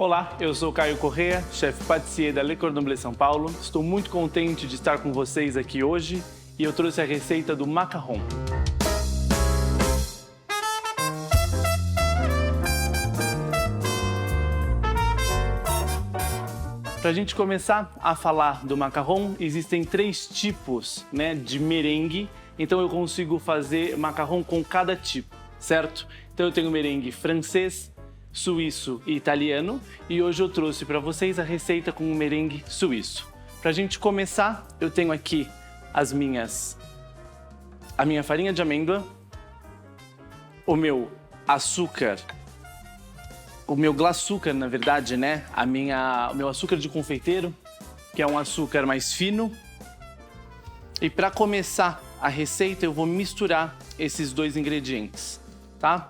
Olá, eu sou Caio Corrêa, chefe patissier da Le Cordon Bleu São Paulo. Estou muito contente de estar com vocês aqui hoje e eu trouxe a receita do macarrão. Para a gente começar a falar do macarrão, existem 3 tipos, de merengue, então eu consigo fazer macarrão com cada tipo, certo? Então eu tenho merengue francês, suíço e italiano, e hoje eu trouxe para vocês a receita com o merengue suíço. Para a gente começar, eu tenho aqui a minha farinha de amêndoa, o meu açúcar, o meu glaçúcar, na verdade, o meu açúcar de confeiteiro, que é um açúcar mais fino. E para começar a receita, eu vou misturar esses 2 ingredientes, tá?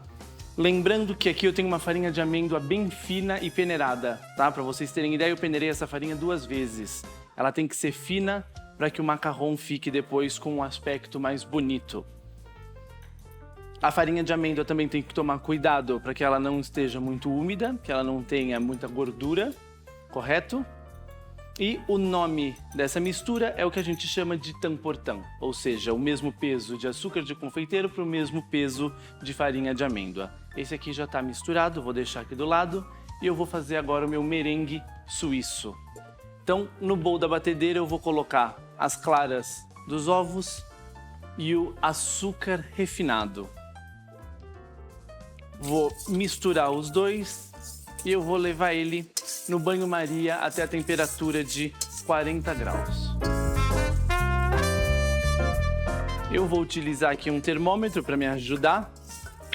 Lembrando que aqui eu tenho uma farinha de amêndoa bem fina e peneirada, tá? Para vocês terem ideia, eu peneirei essa farinha 2 vezes. Ela tem que ser fina para que o macarrão fique depois com um aspecto mais bonito. A farinha de amêndoa também tem que tomar cuidado para que ela não esteja muito úmida, que ela não tenha muita gordura, correto? E o nome dessa mistura é o que a gente chama de tamportão, ou seja, o mesmo peso de açúcar de confeiteiro para o mesmo peso de farinha de amêndoa. Esse aqui já está misturado, vou deixar aqui do lado e eu vou fazer agora o meu merengue suíço. Então, no bowl da batedeira eu vou colocar as claras dos ovos e o açúcar refinado. Vou misturar os 2 e eu vou levar ele no banho-maria até a temperatura de 40 graus. Eu vou utilizar aqui um termômetro para me ajudar,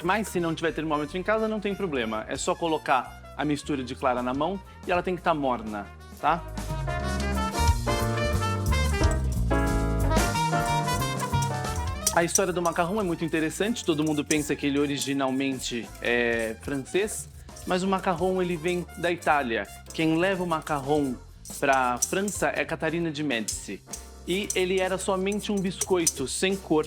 mas se não tiver termômetro em casa não tem problema. É só colocar a mistura de clara na mão e ela tem que estar morna, tá? A história do macarrão é muito interessante, todo mundo pensa que ele originalmente é francês, mas o macarrão ele vem da Itália. Quem leva o macarrão para a França é Catarina de Médici. E ele era somente um biscoito sem cor.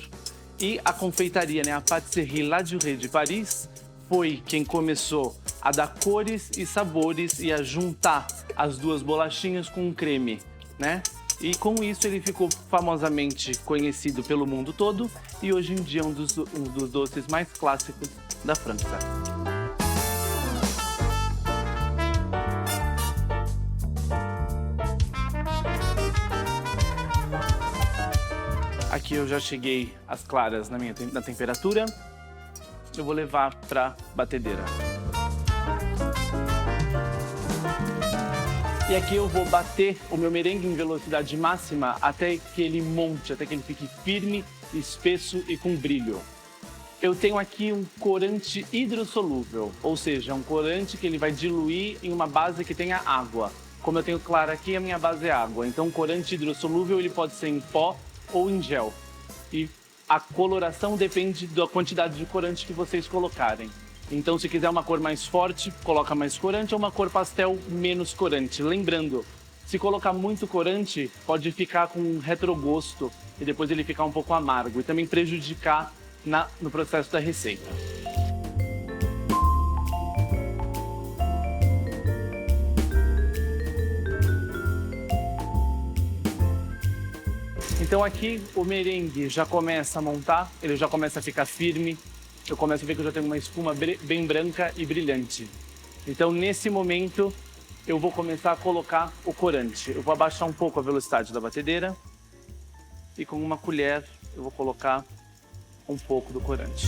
E a confeitaria, a Patisserie La Durée de Paris, foi quem começou a dar cores e sabores e a juntar as 2 bolachinhas com um creme, E com isso ele ficou famosamente conhecido pelo mundo todo e hoje em dia é um dos doces mais clássicos da França. Aqui eu já cheguei as claras na temperatura, eu vou levar para a batedeira. E aqui eu vou bater o meu merengue em velocidade máxima até que ele monte, até que ele fique firme, espesso e com brilho. Eu tenho aqui um corante hidrossolúvel, ou seja, um corante que ele vai diluir em uma base que tenha água. Como eu tenho clara aqui, a minha base é água. Então o corante hidrossolúvel ele pode ser em pó ou em gel. E a coloração depende da quantidade de corante que vocês colocarem. Então, se quiser uma cor mais forte, coloca mais corante, ou uma cor pastel, menos corante. Lembrando, se colocar muito corante, pode ficar com um retrogosto e depois ele ficar um pouco amargo e também prejudicar no processo da receita. Então aqui o merengue já começa a montar, ele já começa a ficar firme. Eu começo a ver que eu já tenho uma espuma bem branca e brilhante. Então, nesse momento, eu vou começar a colocar o corante. Eu vou abaixar um pouco a velocidade da batedeira e com uma colher eu vou colocar um pouco do corante.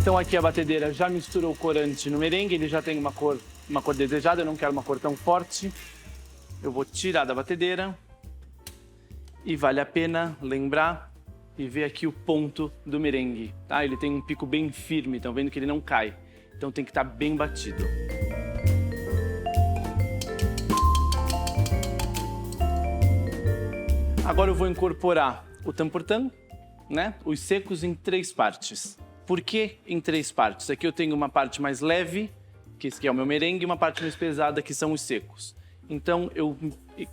Então aqui a batedeira já misturou o corante no merengue, ele já tem uma cor desejada, eu não quero uma cor tão forte. Eu vou tirar da batedeira. E vale a pena lembrar e ver aqui o ponto do merengue, tá? Ele tem um pico bem firme, estão vendo que ele não cai. Então tem que estar bem batido. Agora eu vou incorporar o tamportão, os secos em 3 partes. Por que em 3 partes? Aqui eu tenho uma parte mais leve, que esse aqui é o meu merengue, e uma parte mais pesada, que são os secos. Então eu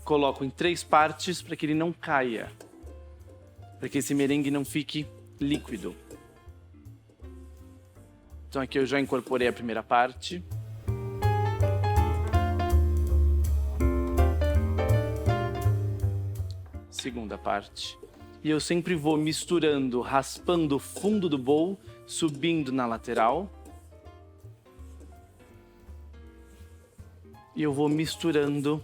coloco em 3 partes para que ele não caia, para que esse merengue não fique líquido. Então aqui eu já incorporei a primeira parte. Segunda parte. E eu sempre vou misturando, raspando o fundo do bowl, subindo na lateral. E eu vou misturando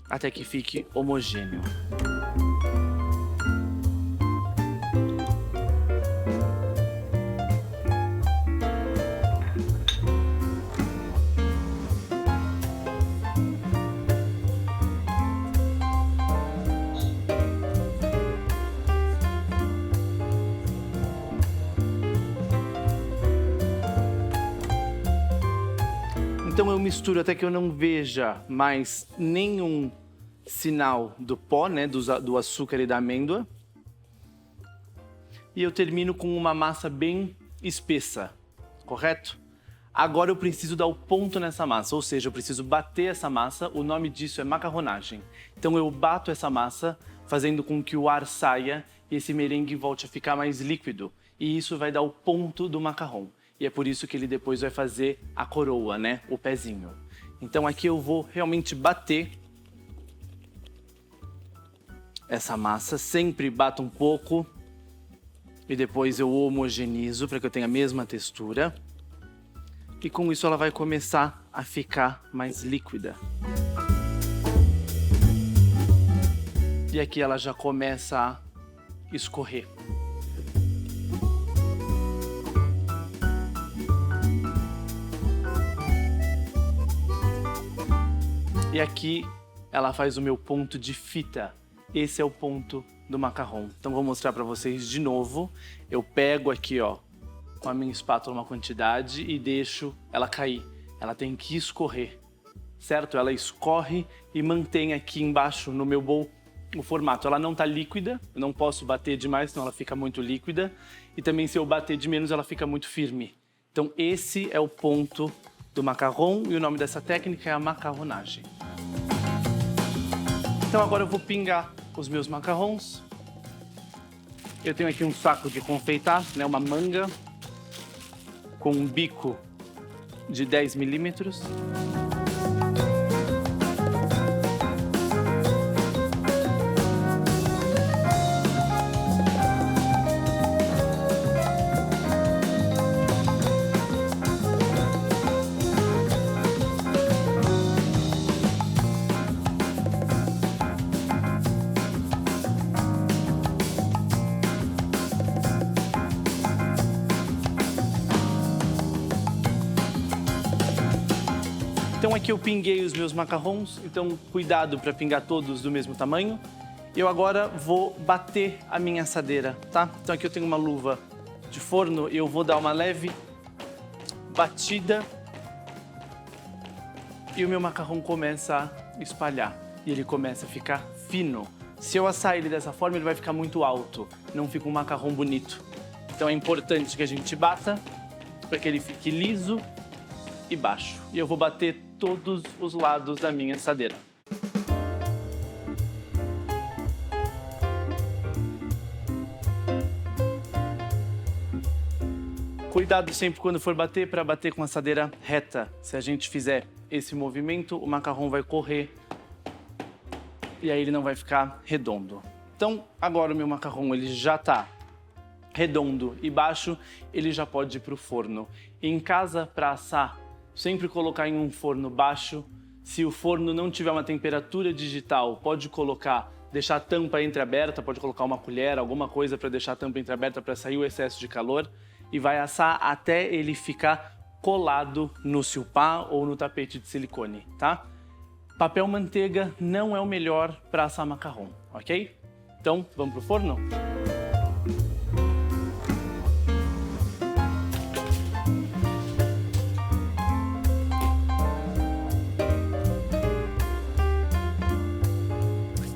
até que fique homogêneo. Então eu misturo até que eu não veja mais nenhum sinal do pó, né, do açúcar e da amêndoa. E eu termino com uma massa bem espessa, correto? Agora eu preciso dar o ponto nessa massa, ou seja, eu preciso bater essa massa, o nome disso é macarronagem. Então eu bato essa massa, fazendo com que o ar saia e esse merengue volte a ficar mais líquido. E isso vai dar o ponto do macarrão. E é por isso que ele depois vai fazer a coroa, né? O pezinho. Então aqui eu vou realmente bater essa massa. Sempre bato um pouco e depois eu homogeneizo para que eu tenha a mesma textura. E com isso ela vai começar a ficar mais líquida. E aqui ela já começa a escorrer. E aqui ela faz o meu ponto de fita. Esse é o ponto do macarrão. Então vou mostrar para vocês de novo. Eu pego aqui, ó, com a minha espátula uma quantidade e deixo ela cair. Ela tem que escorrer, certo? Ela escorre e mantém aqui embaixo no meu bowl o formato. Ela não tá líquida, eu não posso bater demais, senão ela fica muito líquida. E também se eu bater de menos, ela fica muito firme. Então esse é o ponto do macarrão e o nome dessa técnica é a macarronagem. Então agora eu vou pingar os meus macarrons. Eu tenho aqui um saco de confeitar, né, uma manga com um bico de 10 milímetros. Então aqui eu pinguei os meus macarrons, então cuidado para pingar todos do mesmo tamanho. Eu agora vou bater a minha assadeira, tá? Então aqui eu tenho uma luva de forno e eu vou dar uma leve batida e o meu macarrão começa a espalhar e ele começa a ficar fino. Se eu assar ele dessa forma, ele vai ficar muito alto, não fica um macarrão bonito. Então é importante que a gente bata para que ele fique liso e baixo. E eu vou bater todos os lados da minha assadeira. Cuidado sempre quando for bater para bater com a assadeira reta. Se a gente fizer esse movimento, o macarrão vai correr e aí ele não vai ficar redondo. Então agora o meu macarrão ele já está redondo e baixo, ele já pode ir para o forno. Em casa, para assar, sempre colocar em um forno baixo. Se o forno não tiver uma temperatura digital, pode colocar, deixar a tampa entreaberta, pode colocar uma colher, alguma coisa para deixar a tampa entreaberta para sair o excesso de calor e vai assar até ele ficar colado no silpá ou no tapete de silicone, tá? Papel manteiga não é o melhor para assar macarrão, ok? Então, vamos pro forno?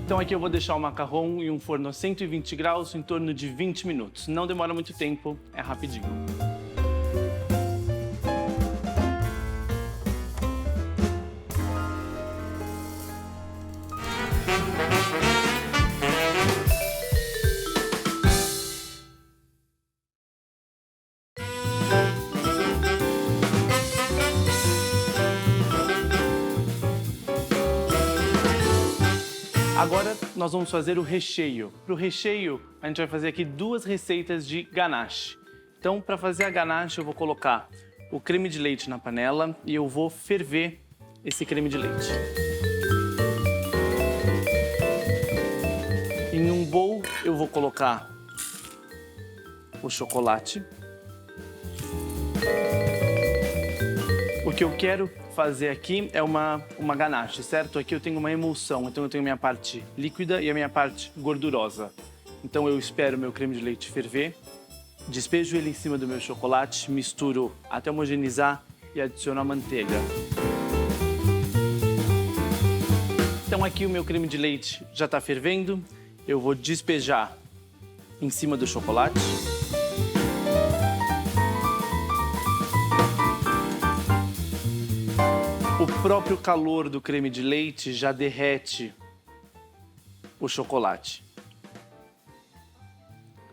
Então aqui eu vou deixar o macarrão em um forno a 120 graus em torno de 20 minutos. Não demora muito tempo, é rapidinho. nós vamos fazer o recheio. Para o recheio, a gente vai fazer aqui 2 receitas de ganache. Então, para fazer a ganache, eu vou colocar o creme de leite na panela e eu vou ferver esse creme de leite. Em um bowl, eu vou colocar o chocolate. O que eu quero fazer aqui é uma ganache, certo? Aqui eu tenho uma emulsão, então eu tenho a minha parte líquida e a minha parte gordurosa. Então eu espero meu creme de leite ferver, despejo ele em cima do meu chocolate, misturo até homogeneizar e adiciono a manteiga. Então aqui o meu creme de leite já está fervendo, eu vou despejar em cima do chocolate. O próprio calor do creme de leite já derrete o chocolate.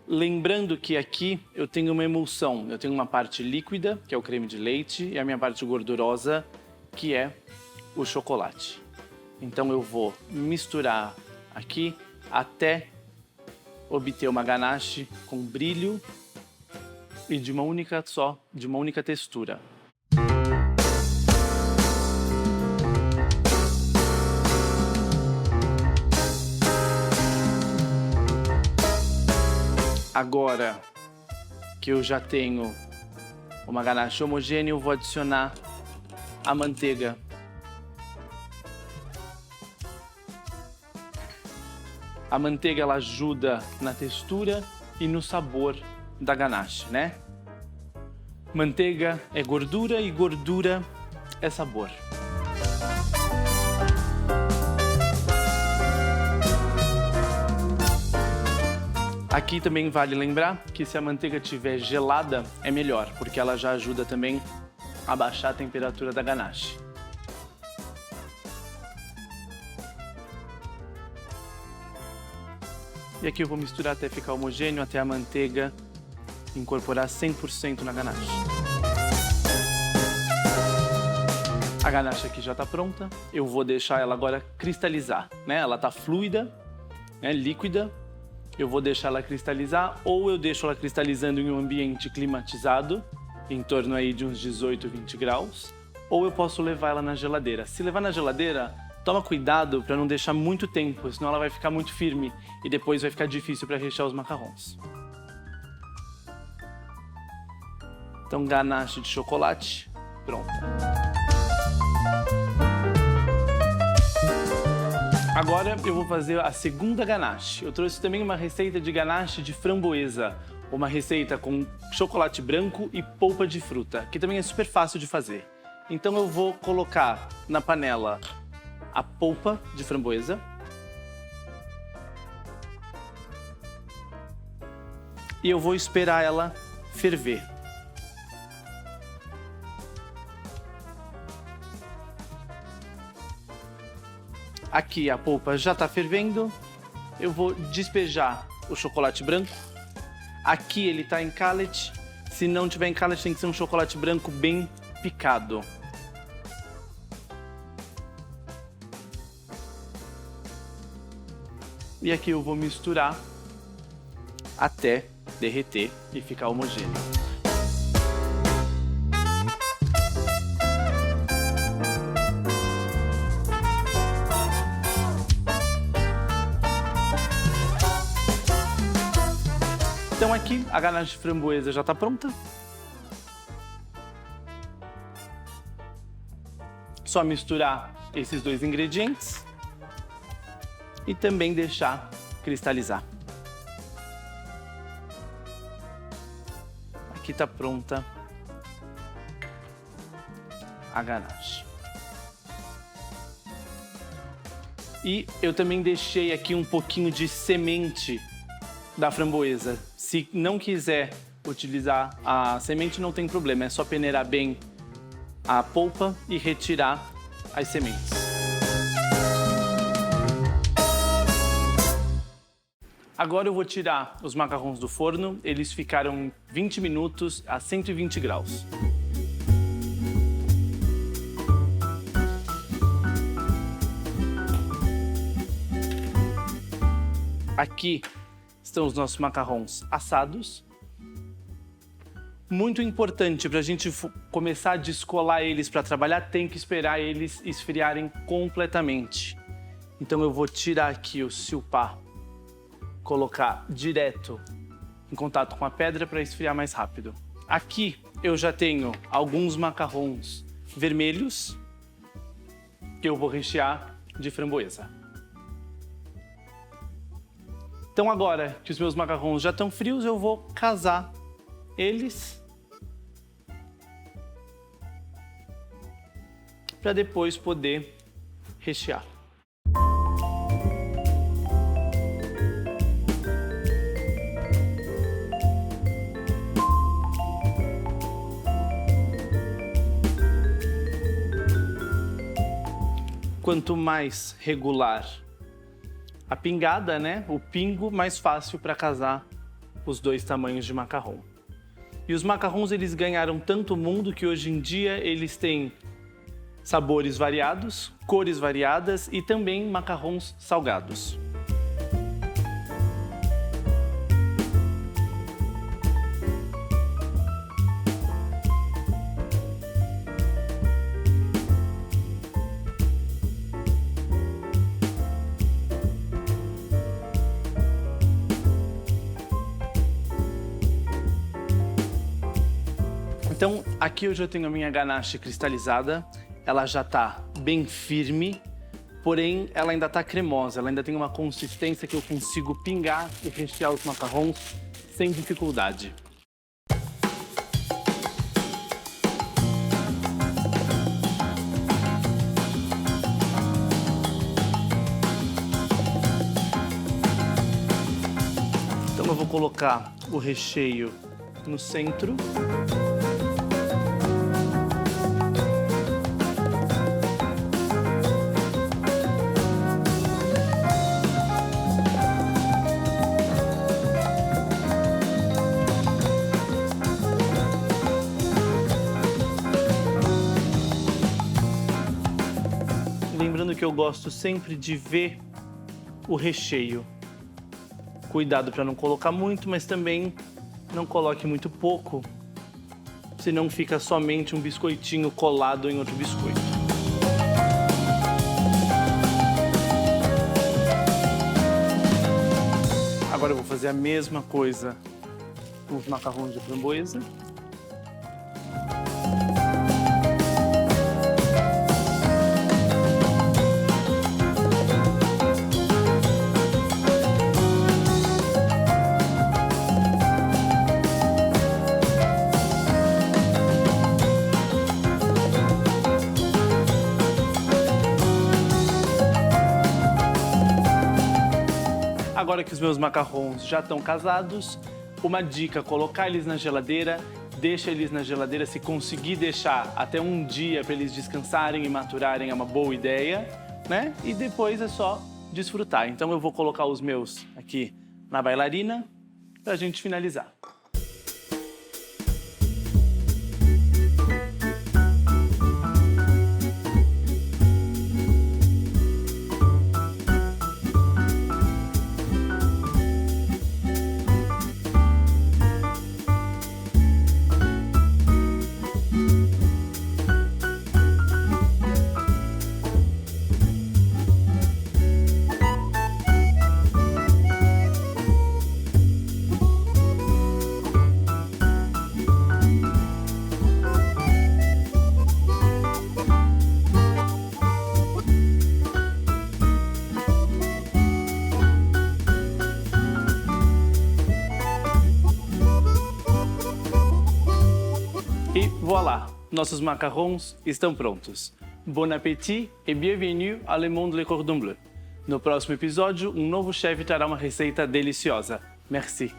Lembrando que aqui eu tenho uma emulsão. Eu tenho uma parte líquida, que é o creme de leite, e a minha parte gordurosa, que é o chocolate. Então eu vou misturar aqui até obter uma ganache com brilho e de uma única textura. Agora que eu já tenho uma ganache homogênea, eu vou adicionar a manteiga. A manteiga ela ajuda na textura e no sabor da ganache, né? Manteiga é gordura e gordura é sabor. Aqui também vale lembrar que se a manteiga estiver gelada é melhor, porque ela já ajuda também a baixar a temperatura da ganache. E aqui eu vou misturar até ficar homogêneo, até a manteiga incorporar 100% na ganache. A ganache aqui já está pronta, eu vou deixar ela agora cristalizar, né? Ela está fluida, né? Líquida. Eu vou deixar ela cristalizar, ou eu deixo ela cristalizando em um ambiente climatizado, em torno aí de uns 18, 20 graus, ou eu posso levar ela na geladeira. Se levar na geladeira, toma cuidado para não deixar muito tempo, senão ela vai ficar muito firme e depois vai ficar difícil para rechear os macarrons. Então, ganache de chocolate, pronta. Agora eu vou fazer a segunda ganache. Eu trouxe também uma receita de ganache de framboesa, uma receita com chocolate branco e polpa de fruta, que também é super fácil de fazer. Então eu vou colocar na panela a polpa de framboesa e eu vou esperar ela ferver. Aqui a polpa já está fervendo, eu vou despejar o chocolate branco. Aqui ele está em cullet, se não tiver em cullet tem que ser um chocolate branco bem picado. E aqui eu vou misturar até derreter e ficar homogêneo. Então aqui a ganache de framboesa já está pronta. Só misturar esses 2 ingredientes e também deixar cristalizar. Aqui está pronta a ganache. E eu também deixei aqui um pouquinho de semente da framboesa. Se não quiser utilizar a semente, não tem problema, é só peneirar bem a polpa e retirar as sementes. Agora eu vou tirar os macarrons do forno, eles ficaram 20 minutos a 120 graus. Aqui estão os nossos macarrons assados. Muito importante, para a gente começar a descolar eles para trabalhar, tem que esperar eles esfriarem completamente. Então eu vou tirar aqui o silpá, colocar direto em contato com a pedra para esfriar mais rápido. Aqui eu já tenho alguns macarrons vermelhos que eu vou rechear de framboesa. Então agora que os meus macarrons já estão frios, eu vou casar eles para depois poder rechear. Quanto mais regular a pingada, né? O pingo, mais fácil para casar os dois tamanhos de macarrão. E os macarrons, eles ganharam tanto mundo que hoje em dia eles têm sabores variados, cores variadas e também macarrons salgados. Então, aqui eu já tenho a minha ganache cristalizada, ela já está bem firme, porém ela ainda está cremosa, ela ainda tem uma consistência que eu consigo pingar e rechear os macarrons sem dificuldade. Então eu vou colocar o recheio no centro. Lembrando que eu gosto sempre de ver o recheio. Cuidado para não colocar muito, mas também não coloque muito pouco, senão fica somente um biscoitinho colado em outro biscoito. Agora eu vou fazer a mesma coisa com os macarrons de framboesa. Agora que os meus macarrons já estão casados, uma dica, colocar eles na geladeira, deixa eles na geladeira, se conseguir deixar até um dia para eles descansarem e maturarem é uma boa ideia, né? E depois é só desfrutar. Então eu vou colocar os meus aqui na bailarina para a gente finalizar. E voilà, nossos macarrons estão prontos. Bon appétit et bienvenue à Le Monde Le Cordon Bleu. No próximo episódio, um novo chefe trará uma receita deliciosa. Merci!